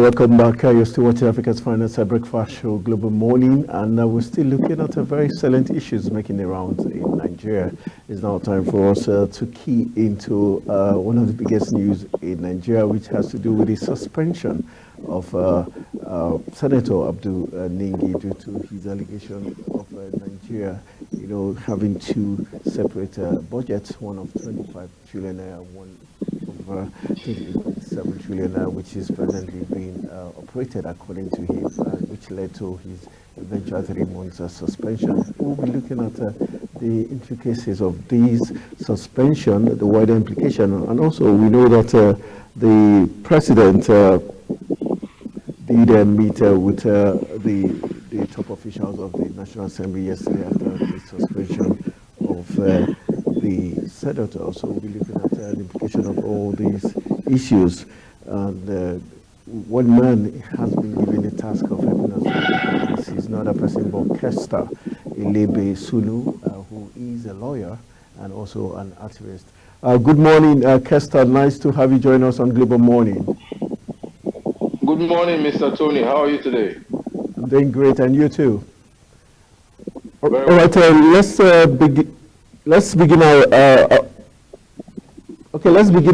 welcome back. You're still watching Africa's Finest Breakfast Show, Global Morning, and we're still looking at very salient issues making the rounds in Nigeria. It's now time for us to key into one of the biggest news in Nigeria, which has to do with the suspension of Senator Abdul Ningi due to his allegation of Nigeria, having two separate budgets, one of 25 trillion naira, one of 28.7 trillion naira, which is presently being operated according to him, which led to his eventual 3 months suspension. We'll be looking at the intricacies of these suspension, the wider implication, and also we know that the president did meet with the top officials of the National Assembly yesterday after the suspension of the senator. So we'll be looking at the implication of all these issues. And one man has been given the task of helping us. This is not a person but Kester Elebe Sulu, who is a lawyer and also an activist. Good morning, Kester. Nice to have you join us on Global Morning. Good morning, Mr. Tony. How are you today? I'm doing great, and you too. All Very right, let's begin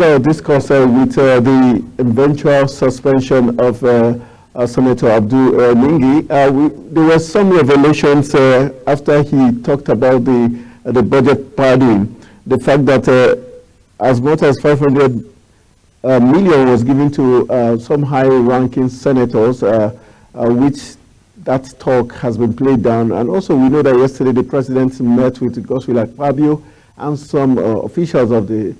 our discourse with the eventual suspension of Senator Abdul Ningi. There were some revelations after he talked about the budget padding, the fact that as much as 500 million was given to some high-ranking senators, which that talk has been played down. And also we know that yesterday the president met with Godswill Akpabio and some officials of the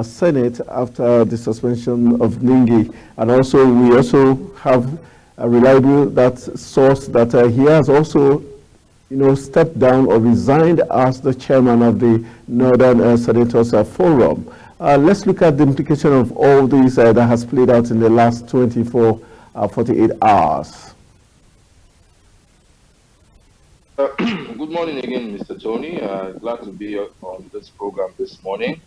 Senate after the suspension of Ningi. And also we also have a reliable source that he has also stepped down or resigned as the chairman of the Northern Senators Forum. Let's look at the implication of all these that has played out in the last 48 hours. Good morning again, Mr. Tony. Glad to be on this program this morning.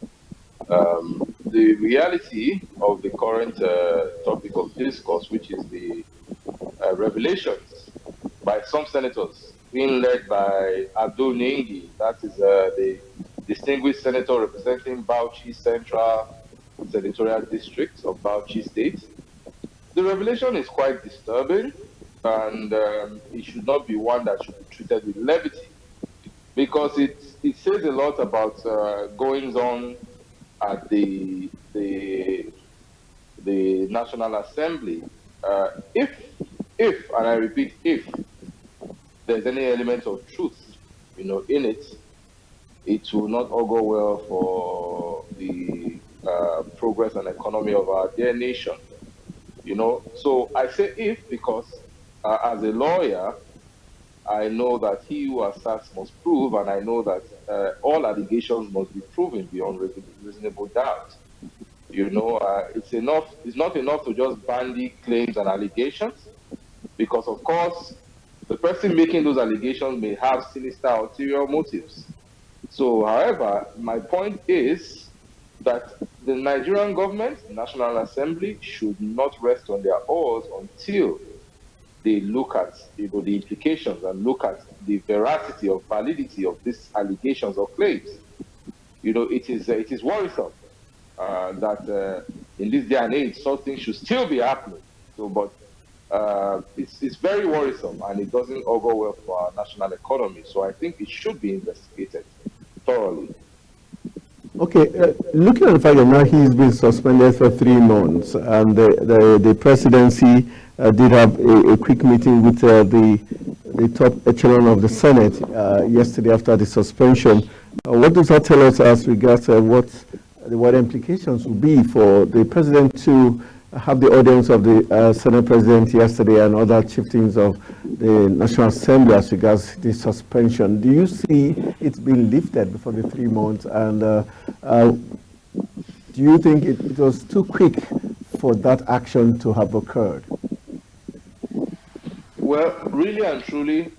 The reality of the current topic of discourse, which is the revelations by some senators being led by Abdul Ningi, that is the distinguished senator representing Bauchi Central Senatorial District of Bauchi State. The revelation is quite disturbing, and it should not be one that should be treated with levity, because it says a lot about goings on at the National Assembly. If, and I repeat, if there's any element of truth, in it, it will not all go well for the progress and economy of our dear nation. So I say if because as a lawyer, I know that he who asserts must prove, and I know that all allegations must be proven beyond reasonable doubt. It's not enough to just bandy claims and allegations, because of course the person making those allegations may have sinister ulterior motives. So, however, my point is that the Nigerian government, the National Assembly, should not rest on their oars until they look at the implications and look at the veracity or validity of these allegations or claims. It is worrisome that in this day and age such things should still be happening. But it's very worrisome, and it doesn't all go well for our national economy. So I think it should be investigated thoroughly. Okay, looking at the fact that now he's been suspended for 3 months, and the presidency did have a quick meeting with the top echelon of the Senate yesterday after the suspension. What does that tell us as regards what implications will be for the president to have the audience of the Senate president yesterday and other chieftains of the National Assembly as regards the suspension? Do you see it being lifted before the 3 months? And do you think it was too quick for that action to have occurred? Well, really and truly,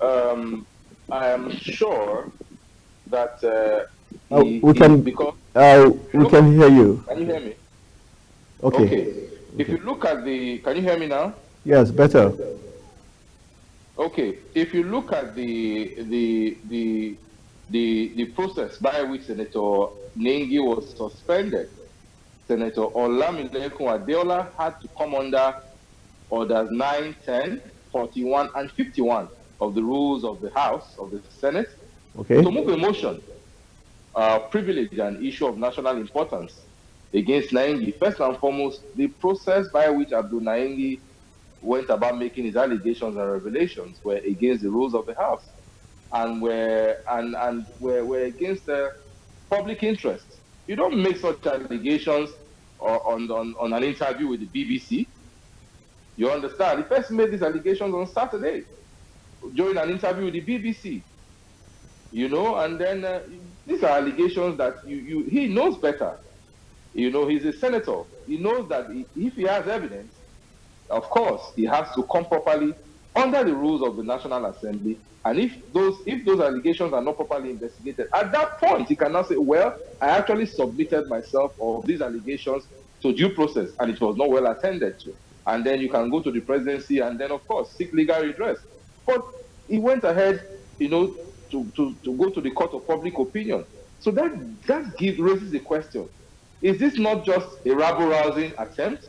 I am sure that we can hear you. Can you hear me? Okay. If you look at the, can you hear me now? Yes, better. Okay, if you look at the process by which Senator Nengi was suspended, Senator Olamilekan Adeola had to come under orders 9, 10, 41, and 51 of the rules of the House, of the Senate, okay, to move a motion, privilege and issue of national importance against Nengi. First and foremost, the process by which Abdul Nengi went about making his allegations and revelations were against the rules of the House and were against the public interest. You don't make such allegations on an interview with the BBC. You understand? He first made these allegations on Saturday during an interview with the BBC. You know, and then these are allegations that he knows better. You know, he's a senator. He knows that if he has evidence, of course, he has to come properly under the rules of the National Assembly. And if those allegations are not properly investigated, at that point, he cannot say, well, I actually submitted myself or these allegations to due process, and it was not well attended to. And then you can go to the presidency and then, of course, seek legal redress. But he went ahead, you know, to go to the court of public opinion. So that raises the question. Is this not just a rabble-rousing attempt?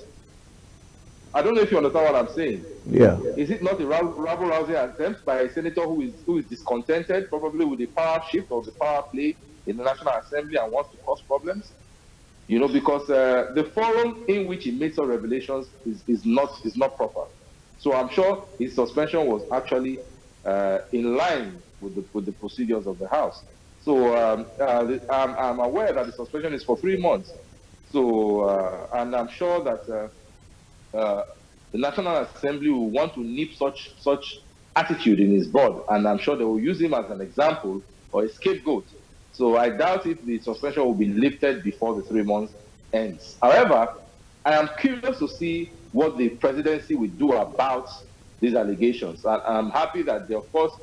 I don't know if you understand what I'm saying. Yeah. Is it not a rabble-rousing attempt by a senator who is discontented, probably with the power shift or the power play in the National Assembly and wants to cause problems? You know, because the forum in which he made some revelations is not proper. So I'm sure his suspension was actually in line with the procedures of the House. So I'm aware that the suspension is for 3 months. So and I'm sure that the National Assembly will want to nip such attitude in his bud, and I'm sure they will use him as an example or a scapegoat. So I doubt if the suspension will be lifted before the 3 months ends. However, I am curious to see what the presidency will do about these allegations. And I'm happy that they, of course,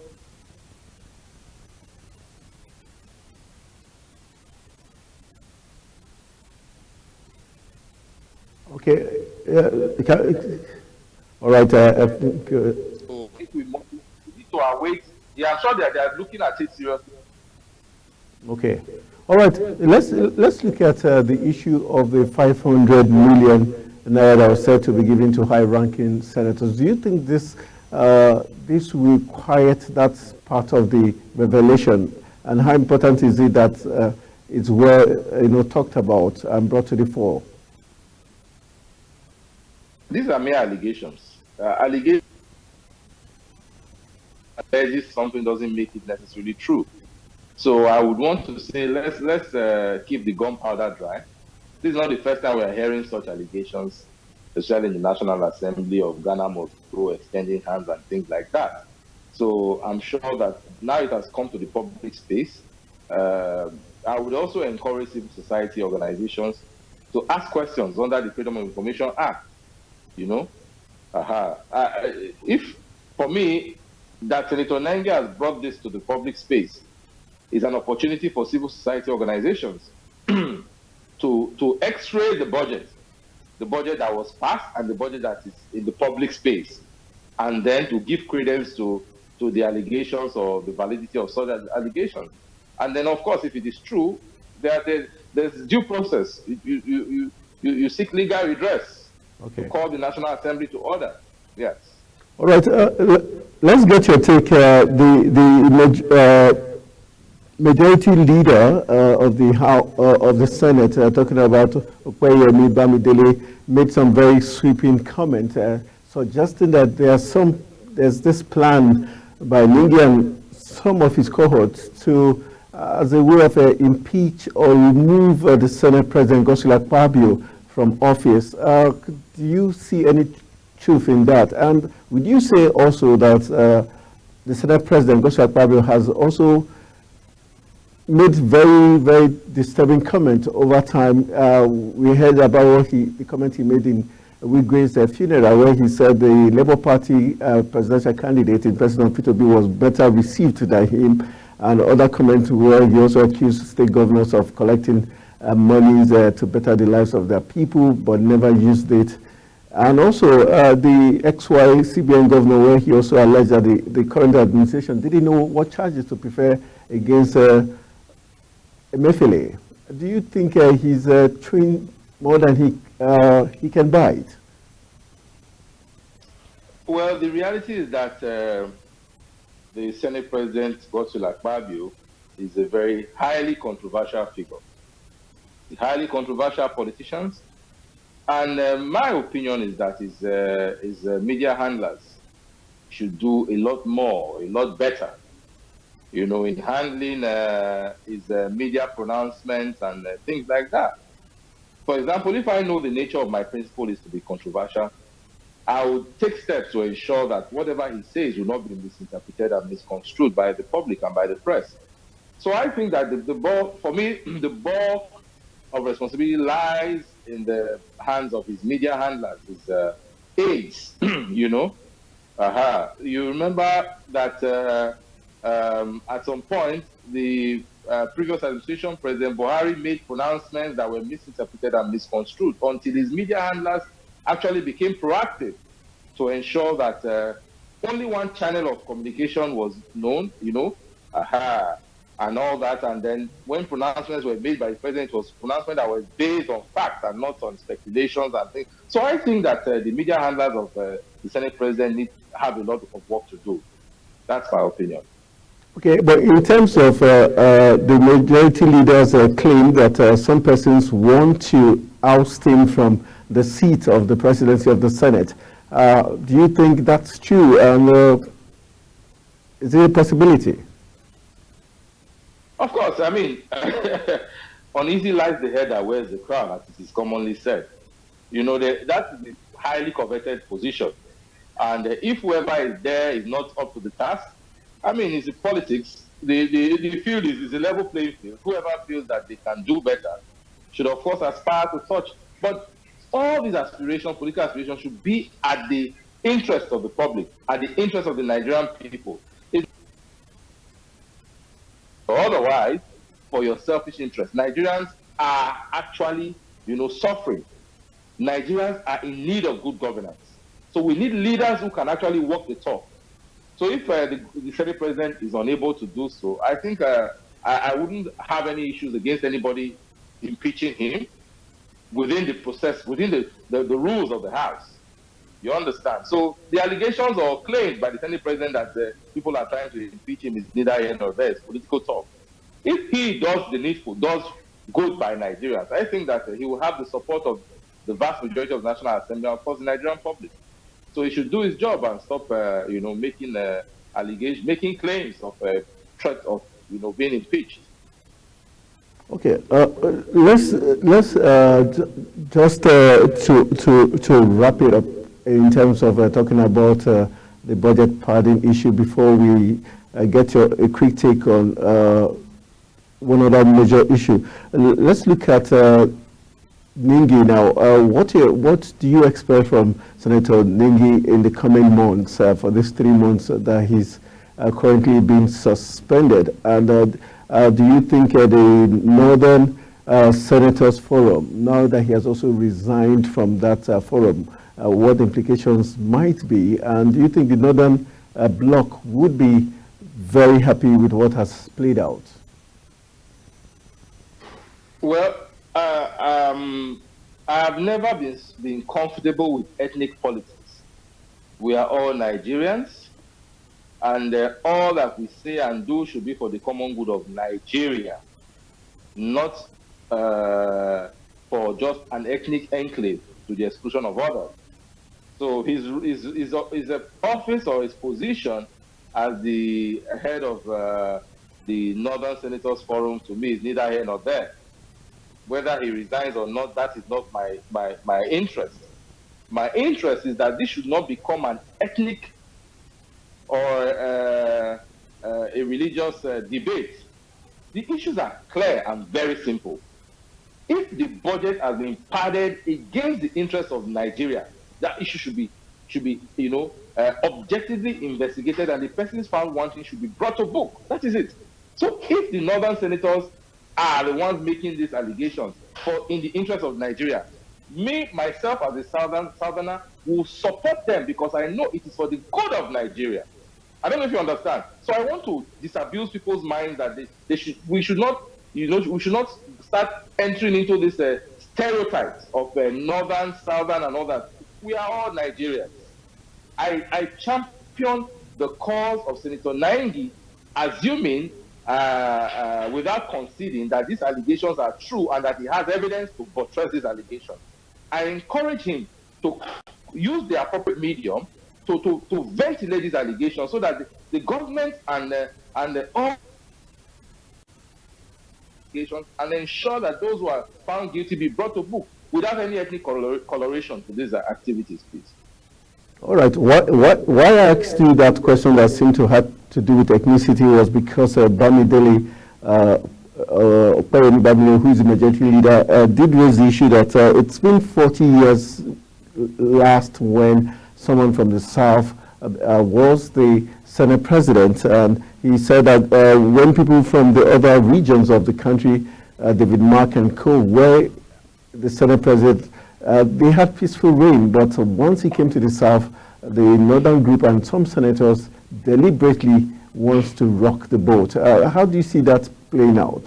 okay. All right. I think we need to await. Yeah, I'm sure they are looking at it seriously. okay. All right. Let's look at the issue of the 500 million naira that was said to be given to high-ranking senators. Do you think this will quiet that part of the revelation? And how important is it that it's well talked about and brought to the fore? These are mere allegations. Allegations something doesn't make it necessarily true. So I would want to say let's keep the gunpowder dry. This is not the first time we are hearing such allegations, especially in the National Assembly of Ghana must go extending hands and things like that. So I'm sure that now it has come to the public space. I would also encourage civil society organizations to ask questions under the Freedom of Information Act. You know, if for me that Senator Nengi has brought this to the public space is an opportunity for civil society organizations to x-ray the budget that was passed and the budget that is in the public space, and then to give credence to the allegations or the validity of such allegations. And then, of course, if it is true, there's due process. You seek legal redress. Okay. To call the National Assembly to order. Yes. All right. Let's get your take. The majority leader of the Senate, talking about Okoyemi Bamidele, made some very sweeping comment, suggesting that there's this plan by Nengi and some of his cohorts to, as a way of impeach or remove the Senate President Godswill Akpabio from office. Do you see any truth in that? And would you say also that the Senate President Godswill Akpabio has also made very, very disturbing comment over time? We heard about the comment he made in Wigwe's funeral, where he said the Labour Party presidential candidate in President Peter Obi was better received than him, and other comments where he also accused state governors of collecting monies to better the lives of their people, but never used it And also the XY CBN governor, where he also alleged that the current administration didn't know what charges to prefer against Emefiele. Do you think he's chewing more than he can bite? Well, the reality is that the Senate President, Godswill Akpabio, is a very highly controversial figure. A highly controversial politician. And my opinion is that his media handlers should do a lot more, a lot better, you know, in handling his media pronouncements and things like that. For example, if I know the nature of my principle is to be controversial, I would take steps to ensure that whatever he says will not be misinterpreted and misconstrued by the public and by the press. So I think that the ball, for me, the ball of responsibility lies in the hands of his media handlers, his aides, you know. You remember that at some point, the previous administration, President Buhari made pronouncements that were misinterpreted and misconstrued until his media handlers actually became proactive to ensure that only one channel of communication was known, you know, and all that. And then when pronouncements were made by the president, it was pronouncement that was based on facts and not on speculations and things. So I think that the media handlers of the Senate president need to have a lot of work to do. That's my opinion. Okay, but in terms of the majority leaders claim that some persons want to oust him from the seat of the presidency of the Senate, do you think that's true? And is it a possibility? Of course, I mean, uneasy lies the head that wears the crown, as it is commonly said. You know, that is a highly coveted position. And if whoever is there is not up to the task, I mean, it's politics. The field is a level playing field. Whoever feels that they can do better should, of course, aspire to such. But all these aspirations, political aspirations, should be at the interest of the public, at the interest of the Nigerian people. Otherwise, for your selfish interest, Nigerians are actually, you know, suffering. Nigerians are in need of good governance. So we need leaders who can actually walk the talk. So if the Senate president is unable to do so, I think I wouldn't have any issues against anybody impeaching him within the process, within the rules of the House. You understand? So the allegations or claims by the Senate president that people are trying to impeach him is neither here nor there. It's political talk. If he does the needful, does good by Nigerians, I think that he will have the support of the vast majority of the National Assembly and, of course, the Nigerian public. So he should do his job and stop, you know, making allegations, making claims of threat of, you know, being impeached. Okay, let's just to wrap it up in terms of talking about the budget padding issue before we get a quick take on one other major issue. Let's look at Ningi now. What do you expect from Senator Ningi in the coming months for these 3 months that he's currently being suspended? And do you think the Northern Senators Forum, now that he has also resigned from that forum, what the implications might be? And do you think the Northern Bloc would be very happy with what has played out? Well, I have never been comfortable with ethnic politics. We are all Nigerians, and all that we say and do should be for the common good of Nigeria, not for just an ethnic enclave to the exclusion of others. So his office or his position as the head of the Northern Senators Forum, to me, is neither here nor there. Whether he resigns or not, that is not my interest. My interest is that this should not become an ethnic or a religious debate. The issues are clear and very simple. If the budget has been padded against the interests of Nigeria, that issue should be you know, objectively investigated, and the persons found wanting should be brought to book. That is it. So if the Northern Senators are the ones making these allegations in the interest of Nigeria, me, myself, as a Southerner, will support them because I know it is for the good of Nigeria. I don't know if you understand. So I want to disabuse people's minds that we should not, we should not start entering into this stereotypes of northern, southern, and all that. We are all Nigerians. I champion the cause of Senator Naingi, assuming without conceding that these allegations are true and that he has evidence to buttress these allegations. I encourage him to use the appropriate medium to ventilate these allegations so that the government and all allegations and ensure that those who are found guilty be brought to book without any ethnic coloration to these activities, please. All right. Why I asked you that question that seemed to have to do with ethnicity was because Bamidele Operemi Bamidele, who is the majority leader, did raise the issue that it's been 40 years last when someone from the South was the Senate president. And he said that when people from the other regions of the country, David Mark and co, were the Senate president, they had peaceful reign, but once he came to the South, the Northern group and some senators deliberately wants to rock the boat. How do you see that playing out?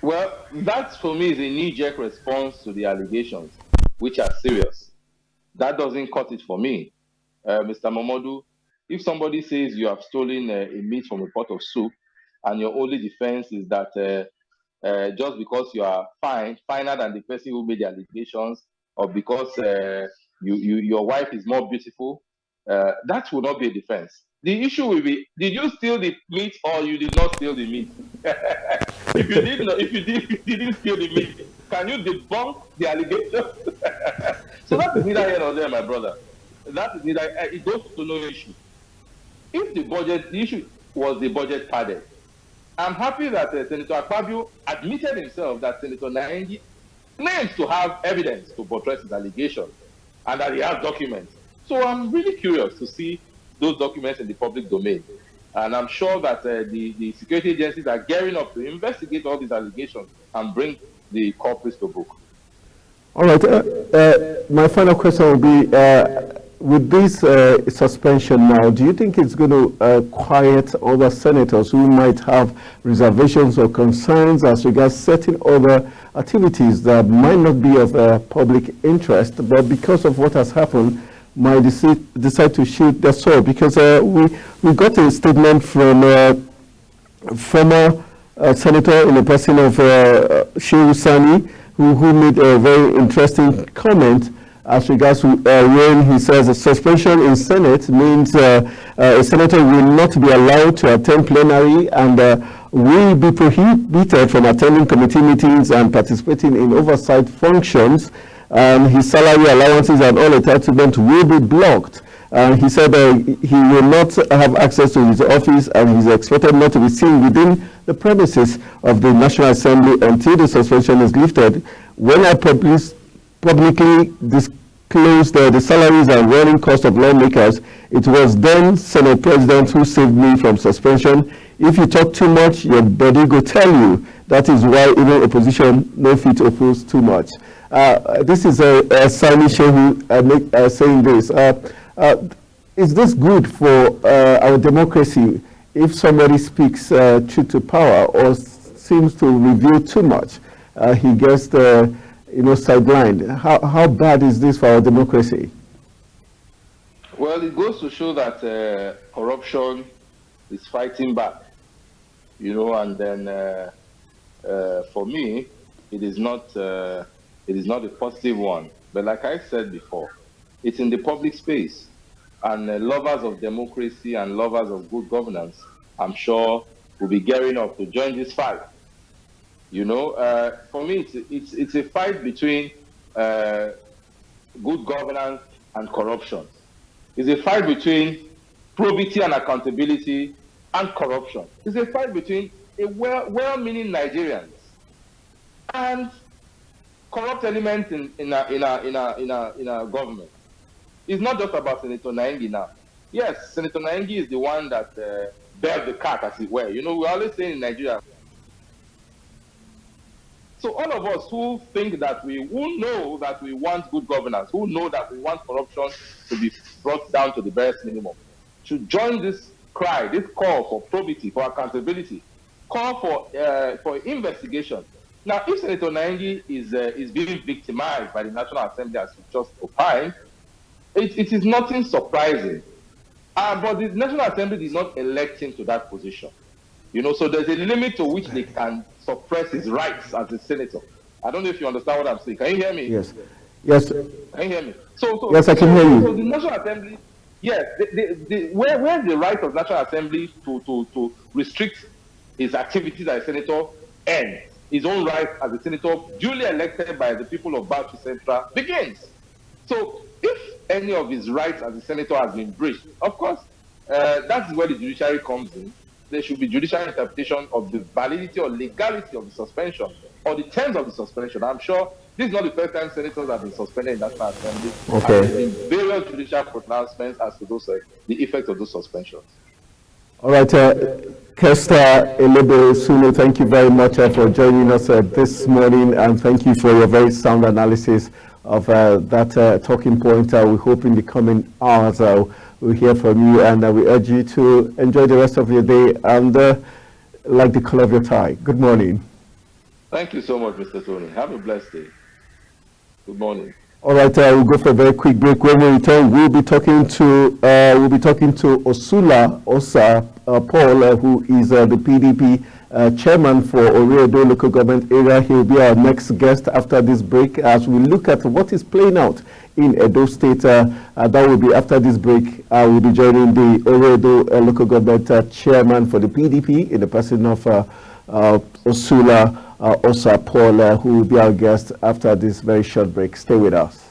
Well, that for me is a knee-jerk response to the allegations, which are serious. That doesn't cut it for me. Mr. Momodu, if somebody says you have stolen a meat from a pot of soup and your only defense is that just because you are finer than the person who made the allegations, or because your wife is more beautiful, that will not be a defense. The issue will be: did you steal the meat or you did not steal the meat? If you didn't steal the meat, can you debunk the allegations? So that is neither here nor there, my brother. That is neither. It goes to no issue. If the issue was the budget padded, I'm happy that Senator Akpabio admitted himself that Senator Naingi claims to have evidence to buttress his allegations and that he has documents. So I'm really curious to see those documents in the public domain. And I'm sure that the security agencies are gearing up to investigate all these allegations and bring the culprits to book. All right. My final question will be, with this suspension now, do you think it's going to quiet other senators who might have reservations or concerns as regards certain other activities that might not be of public interest, but because of what has happened, might decide to shoot the sword? Because we got a statement from former senator in the person of Shehu Sani, who made a very interesting comment as regards to when he says a suspension in Senate means a senator will not be allowed to attend plenary and will be prohibited from attending committee meetings and participating in oversight functions, and his salary allowances and all entitlement will be blocked. He said he will not have access to his office and he's expected not to be seen within the premises of the National Assembly until the suspension is lifted. When I publicly disclosed the salaries and running costs of lawmakers, it was then Senate President who saved me from suspension. If you talk too much, your body go tell you. That is why even opposition no fit to oppose too much. This is Sani Shehu saying this. Is this good for our democracy if somebody speaks truth to power or seems to reveal too much? He gets sidelined. How bad is this for our democracy? Well, it goes to show that corruption is fighting back, and then for me, it is not a positive one. But like I said before, it's in the public space, and lovers of democracy and lovers of good governance, I'm sure, will be gearing up to join this fight. For me, it's a fight between good governance and corruption. It's a fight between probity and accountability and corruption. It's a fight between a well-meaning Nigerians and corrupt elements in our government. It's not just about Senator Naingi now. Yes, Senator Naingi is the one that bears the cat, as it were. We always say in Nigeria, So all of us who know that we want good governance, who know that we want corruption to be brought down to the barest minimum, should join this cry, this call for probity, for accountability, call for investigation. Now, if Senator Naingi is being victimized by the National Assembly, as you just opined, it is nothing surprising. But the National Assembly did not elect him to that position. So there's a limit to which they can suppress his rights as a senator. I don't know if you understand what I'm saying. Can you hear me? Yes. Yes. Can you hear me? Yes, I can hear you. So the National Assembly, yes, where's the right of National Assembly to restrict his activities as a senator and his own right as a senator duly elected by the people of Bauchi Central begins. So if any of his rights as a senator has been breached, of course, that's where the judiciary comes in. There should be judicial interpretation of the validity or legality of the suspension or the terms of the suspension. I'm sure this is not the first time senators have been suspended in the National Assembly. Okay. There have been various judicial pronouncements as to those the effect of those suspensions. All right, Kester Elebe Sunu, thank you very much for joining us this morning, and thank you for your very sound analysis of that talking point. We hope in the coming hours we'll hear from you, and we urge you to enjoy the rest of your day and like the color of your tie. Good morning. Thank you so much, Mr. Tony. Have a blessed day. Good morning. All right, we'll go for a very quick break. When we return, we'll be talking to Osula Osa Paul, who is the PDP chairman for Oredo local government area. He'll be our next guest after this break as we look at what is playing out in Edo State. That will be after this break. We'll be joining the Oredo local government chairman for the PDP in the person of Osula Osa Paul, who will be our guest after this very short break. Stay with us.